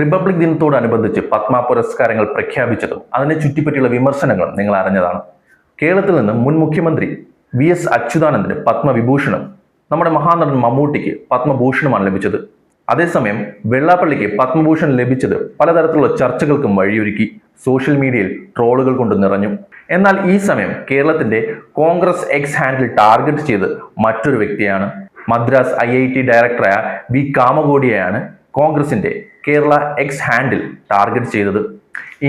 Republic ദിനത്തോടനുബന്ധിച്ച് പത്മ പുരസ്കാരങ്ങൾ പ്രഖ്യാപിച്ചതും അതിനെ ചുറ്റിപ്പറ്റിയുള്ള വിമർശനങ്ങളും നിങ്ങൾ അറിഞ്ഞതാണ്. കേരളത്തിൽ നിന്ന് മുൻ മുഖ്യമന്ത്രി VS അച്യുതാനന്ദന് പത്മവിഭൂഷണും നമ്മുടെ മഹാനടൻ മമ്മൂട്ടിക്ക് പത്മഭൂഷണുമാണ് ലഭിച്ചത്. അതേസമയം വെള്ളാപ്പള്ളിക്ക് പത്മഭൂഷൺ ലഭിച്ചത് പലതരത്തിലുള്ള ചർച്ചകൾക്കും വഴിയൊരുക്കി. സോഷ്യൽ മീഡിയയിൽ ട്രോളുകൾ കൊണ്ട് നിറഞ്ഞു. എന്നാൽ ഈ സമയം കേരളത്തിന്റെ കോൺഗ്രസ് എക്സ് ഹാൻഡിൽ ടാർഗറ്റ് ചെയ്ത് മറ്റൊരു വ്യക്തിയാണ്. മദ്രാസ് IIT ഡയറക്ടറായ V കാമകോടിയെയാണ് കോൺഗ്രസിന്റെ കേരള എക്സ് ഹാൻഡിൽ ടാർഗറ്റ് ചെയ്തത്.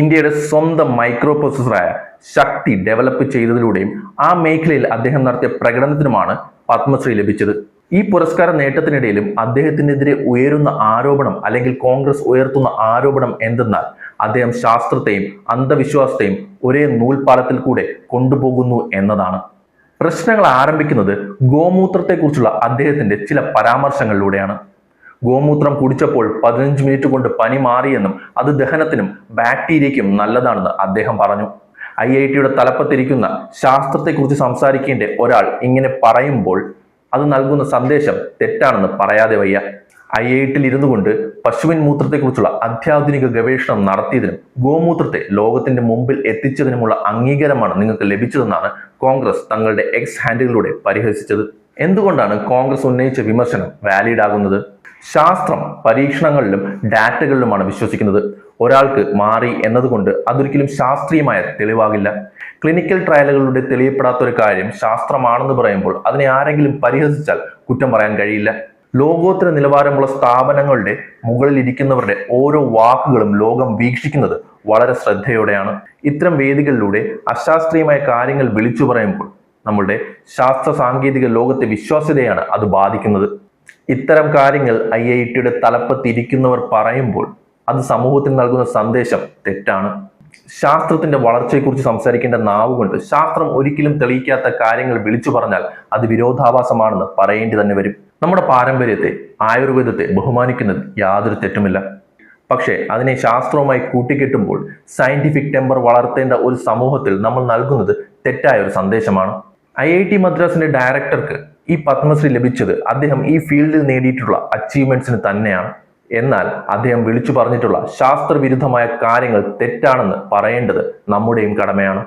ഇന്ത്യയുടെ സ്വന്തം മൈക്രോ പ്രോസസറായ ശക്തി ഡെവലപ്പ് ചെയ്തതിലൂടെയും ആ മേഖലയിൽ അദ്ദേഹം നടത്തിയ പ്രകടനത്തിനുമാണ് പത്മശ്രീ ലഭിച്ചത്. ഈ പുരസ്കാര നേട്ടത്തിനിടയിലും അദ്ദേഹത്തിനെതിരെ ഉയരുന്ന ആരോപണം അല്ലെങ്കിൽ കോൺഗ്രസ് ഉയർത്തുന്ന ആരോപണം എന്തെന്നാൽ അദ്ദേഹം ശാസ്ത്രത്തെയും അന്ധവിശ്വാസത്തെയും ഒരേ നൂൽപാലത്തിൽ കൂടെ കൊണ്ടുപോകുന്നു എന്നതാണ്. പ്രശ്നങ്ങൾ ആരംഭിക്കുന്നത് ഗോമൂത്രത്തെക്കുറിച്ചുള്ള അദ്ദേഹത്തിന്റെ ചില പരാമർശങ്ങളിലൂടെയാണ്. ഗോമൂത്രം കുടിച്ചപ്പോൾ 15 മിനിറ്റ് കൊണ്ട് പനി മാറിയെന്നും അത് ദഹനത്തിനും ബാക്ടീരിയയ്ക്കും നല്ലതാണെന്ന് അദ്ദേഹം പറഞ്ഞു. IITയുടെ തലപ്പത്തിരിക്കുന്ന ശാസ്ത്രത്തെക്കുറിച്ച് സംസാരിക്കേണ്ട ഒരാൾ ഇങ്ങനെ പറയുമ്പോൾ അത് നൽകുന്ന സന്ദേശം തെറ്റാണെന്ന് പറയാതെ വയ്യ. IITയിൽ ഇരുന്നു കൊണ്ട് പശുവിൻ മൂത്രത്തെക്കുറിച്ചുള്ള അത്യാധുനിക ഗവേഷണം നടത്തിയതിനും ഗോമൂത്രത്തെ ലോകത്തിന്റെ മുമ്പിൽ എത്തിച്ചതിനുമുള്ള അംഗീകാരമാണ് നിങ്ങൾക്ക് ലഭിച്ചതെന്നാണ് കോൺഗ്രസ് തങ്ങളുടെ എക്സ് ഹാൻഡിലൂടെ പരിഹസിച്ചത്. എന്തുകൊണ്ടാണ് കോൺഗ്രസ് ഉന്നയിച്ച വിമർശനം വാലിഡ് ആകുന്നത്? ശാസ്ത്രം പരീക്ഷണങ്ങളിലും ഡാറ്റകളിലുമാണ് വിശ്വസിക്കുന്നത്. ഒരാൾക്ക് മാറി എന്നതുകൊണ്ട് അതൊരിക്കലും ശാസ്ത്രീയമായ തെളിവാകില്ല. ക്ലിനിക്കൽ ട്രയലുകളിലൂടെ തെളിയപ്പെടാത്ത ഒരു കാര്യം ശാസ്ത്രമാണെന്ന് പറയുമ്പോൾ അതിനെ ആരെങ്കിലും പരിഹസിച്ചാൽ കുറ്റം പറയാൻ കഴിയില്ല. ലോകോത്തര നിലവാരമുള്ള സ്ഥാപനങ്ങളുടെ മുകളിൽ ഇരിക്കുന്നവരുടെ ഓരോ വാക്കുകളും ലോകം വീക്ഷിക്കുന്നത് വളരെ ശ്രദ്ധയോടെയാണ്. ഇത്തരം വേദികളിലൂടെ അശാസ്ത്രീയമായ കാര്യങ്ങൾ വിളിച്ചു പറയുമ്പോൾ നമ്മളുടെ ശാസ്ത്ര സാങ്കേതിക ലോകത്തെ വിശ്വാസ്യതയാണ് അത് ബാധിക്കുന്നത്. ഇത്തരം കാര്യങ്ങൾ IITയുടെ തലപ്പത്തിരിക്കുന്നവർ പറയുമ്പോൾ അത് സമൂഹത്തിന് നൽകുന്ന സന്ദേശം തെറ്റാണ്. ശാസ്ത്രത്തിന്റെ വളർച്ചയെക്കുറിച്ച് സംസാരിക്കേണ്ട നാവ് കൊണ്ട് ശാസ്ത്രം ഒരിക്കലും തെളിയിക്കാത്ത കാര്യങ്ങൾ വിളിച്ചു പറഞ്ഞാൽ അത് വിരോധാഭാസമാണെന്ന് പറയേണ്ടി തന്നെ വരും. നമ്മുടെ പാരമ്പര്യത്തെ, ആയുർവേദത്തെ ബഹുമാനിക്കുന്നതിൽ യാതൊരു തെറ്റുമില്ല. പക്ഷേ അതിനെ ശാസ്ത്രവുമായി കൂട്ടിക്കെട്ടുമ്പോൾ സയന്റിഫിക് ടെമ്പർ വളർത്തേണ്ട ഒരു സമൂഹത്തിൽ നമ്മൾ നൽകുന്നത് തെറ്റായ ഒരു സന്ദേശമാണ്. IIT മദ്രാസിന്റെ ഡയറക്ടർക്ക് ഈ പത്മശ്രീ ലഭിച്ചത് അദ്ദേഹം ഈ ഫീൽഡിൽ നേടിയിട്ടുള്ള അച്ചീവ്മെന്റ്സിന് തന്നെയാണ്. എന്നാൽ അദ്ദേഹം വിളിച്ചു പറഞ്ഞിട്ടുള്ള ശാസ്ത്രവിരുദ്ധമായ കാര്യങ്ങൾ തെറ്റാണെന്ന് പറയേണ്ടത് നമ്മുടെയും കടമയാണ്.